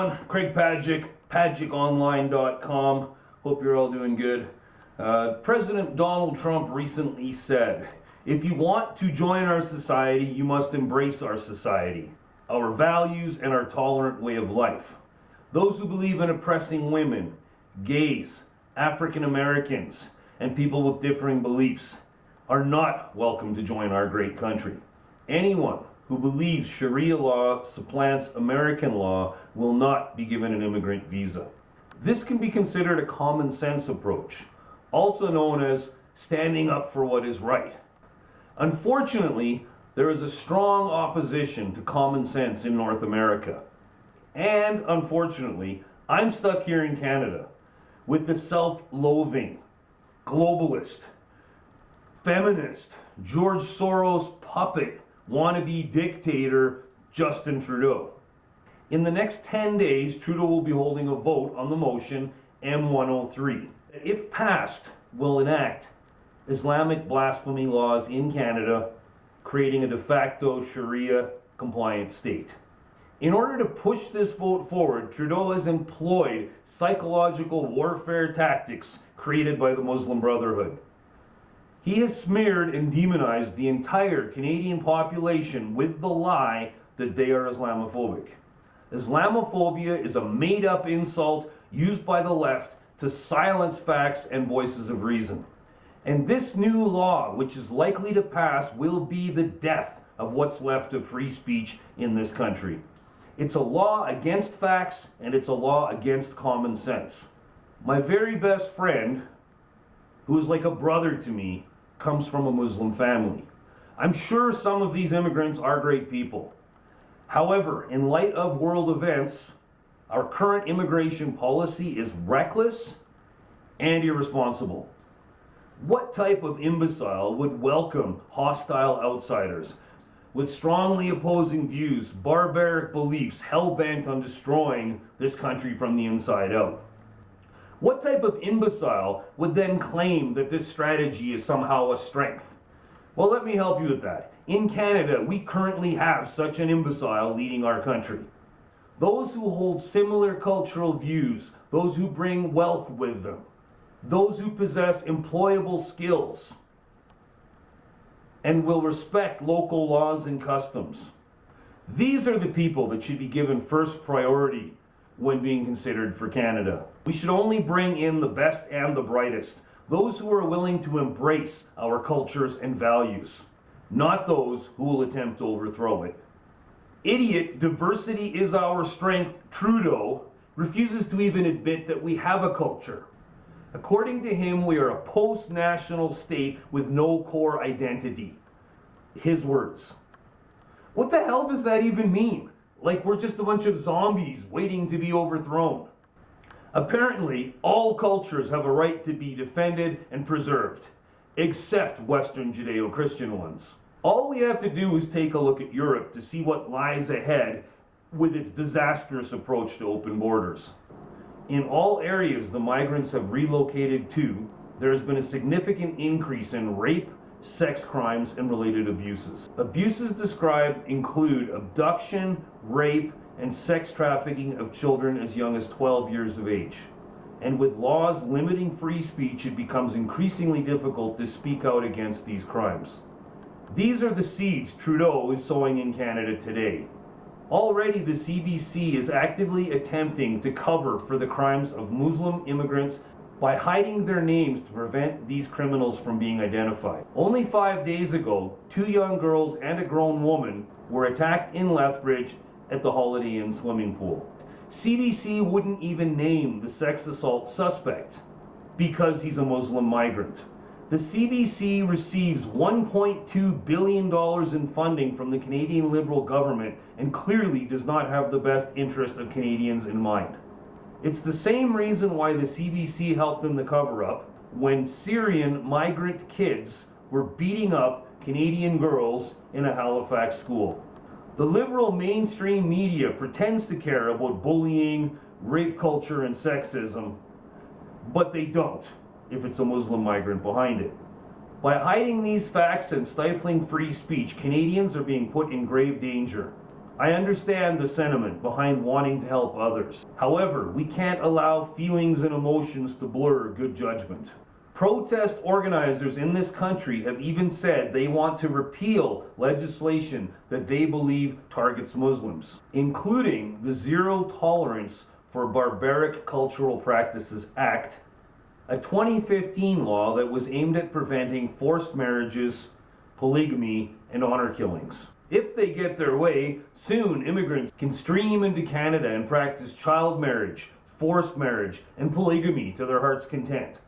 everyone. Craig Padgick, PadgickOnline.com. Hope you're all doing good. President Donald Trump recently said, if you want to join our society, you must embrace our society, our values, and our tolerant way of life. Those who believe in oppressing women, gays, African Americans, and people with differing beliefs are not welcome to join our great country. Anyone who believes Sharia law supplants American law will not be given an immigrant visa. This can be considered a common sense approach, also known as standing up for what is right. Unfortunately, there is a strong opposition to common sense in North America. And unfortunately, I'm stuck here in Canada with the self-loathing, globalist, feminist, George Soros puppet, wannabe dictator, Justin Trudeau. In the next 10 days, Trudeau will be holding a vote on the motion M103. If passed, will enact Islamic blasphemy laws in Canada, creating a de facto Sharia compliant state. In order to push this vote forward, Trudeau has employed psychological warfare tactics created by the Muslim Brotherhood. He has smeared and demonized the entire Canadian population with the lie that they are Islamophobic. Islamophobia is a made-up insult used by the left to silence facts and voices of reason. And this new law, which is likely to pass, will be the death of what's left of free speech in this country. It's a law against facts, and it's a law against common sense. My very best friend, who is like a brother to me, comes from a Muslim family. I'm sure some of these immigrants are great people. However, in light of world events, our current immigration policy is reckless and irresponsible. What type of imbecile would welcome hostile outsiders with strongly opposing views, barbaric beliefs, hell-bent on destroying this country from the inside out? What type of imbecile would then claim that this strategy is somehow a strength? Well, let me help you with that. In Canada, we currently have such an imbecile leading our country. Those who hold similar cultural views, those who bring wealth with them, those who possess employable skills, and will respect local laws and customs. These are the people that should be given first priority when being considered for Canada. We should only bring in the best and the brightest, those who are willing to embrace our cultures and values, not those who will attempt to overthrow it. Idiot, diversity is our strength, Trudeau, refuses to even admit that we have a culture. According to him, we are a post-national state with no core identity. His words. What the hell does that even mean? Like we're just a bunch of zombies waiting to be overthrown. Apparently, all cultures have a right to be defended and preserved, except Western Judeo-Christian ones. All we have to do is take a look at Europe to see what lies ahead with its disastrous approach to open borders. In all areas the migrants have relocated to, there has been a significant increase in rape, sex crimes, and related abuses. Abuses described include abduction, rape, and sex trafficking of children as young as 12 years of age. And with laws limiting free speech, it becomes increasingly difficult to speak out against these crimes. These are the seeds Trudeau is sowing in Canada today. Already the CBC is actively attempting to cover for the crimes of Muslim immigrants by hiding their names to prevent these criminals from being identified. Only 5 days ago, 2 young girls and a grown woman were attacked in Lethbridge at the Holiday Inn swimming pool. CBC wouldn't even name the sex assault suspect because he's a Muslim migrant. The CBC receives $1.2 billion in funding from the Canadian Liberal government and clearly does not have the best interest of Canadians in mind. It's the same reason why the CBC helped in the cover-up when Syrian migrant kids were beating up Canadian girls in a Halifax school. The liberal mainstream media pretends to care about bullying, rape culture, and sexism, but they don't if it's a Muslim migrant behind it. By hiding these facts and stifling free speech, Canadians are being put in grave danger. I understand the sentiment behind wanting to help others. However, we can't allow feelings and emotions to blur good judgment. Protest organizers in this country have even said they want to repeal legislation that they believe targets Muslims, including the Zero Tolerance for Barbaric Cultural Practices Act, a 2015 law that was aimed at preventing forced marriages, polygamy, and honor killings. If they get their way, soon immigrants can stream into Canada and practice child marriage, forced marriage, and polygamy to their heart's content.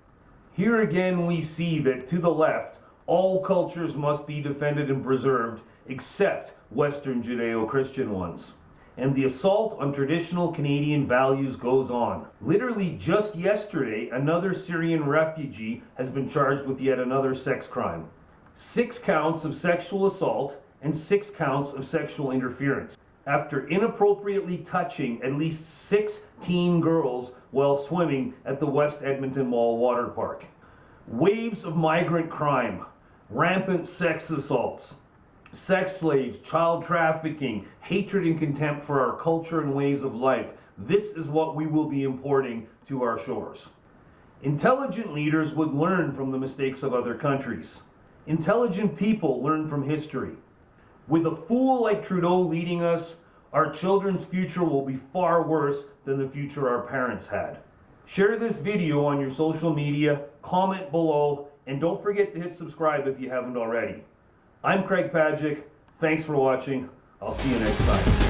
Here again we see that to the left, all cultures must be defended and preserved except Western Judeo-Christian ones. And the assault on traditional Canadian values goes on. Literally just yesterday, another Syrian refugee has been charged with yet another sex crime. 6 counts of sexual assault and 6 counts of sexual interference, after inappropriately touching at least 6 teen girls while swimming at the West Edmonton Mall water park. Waves of migrant crime, rampant sex assaults, sex slaves, child trafficking, hatred and contempt for our culture and ways of life. This is what we will be importing to our shores. Intelligent leaders would learn from the mistakes of other countries. Intelligent people learn from history. With a fool like Trudeau leading us, our children's future will be far worse than the future our parents had. Share this video on your social media, comment below, and don't forget to hit subscribe if you haven't already. I'm Craig Pajic. Thanks for watching. I'll see you next time.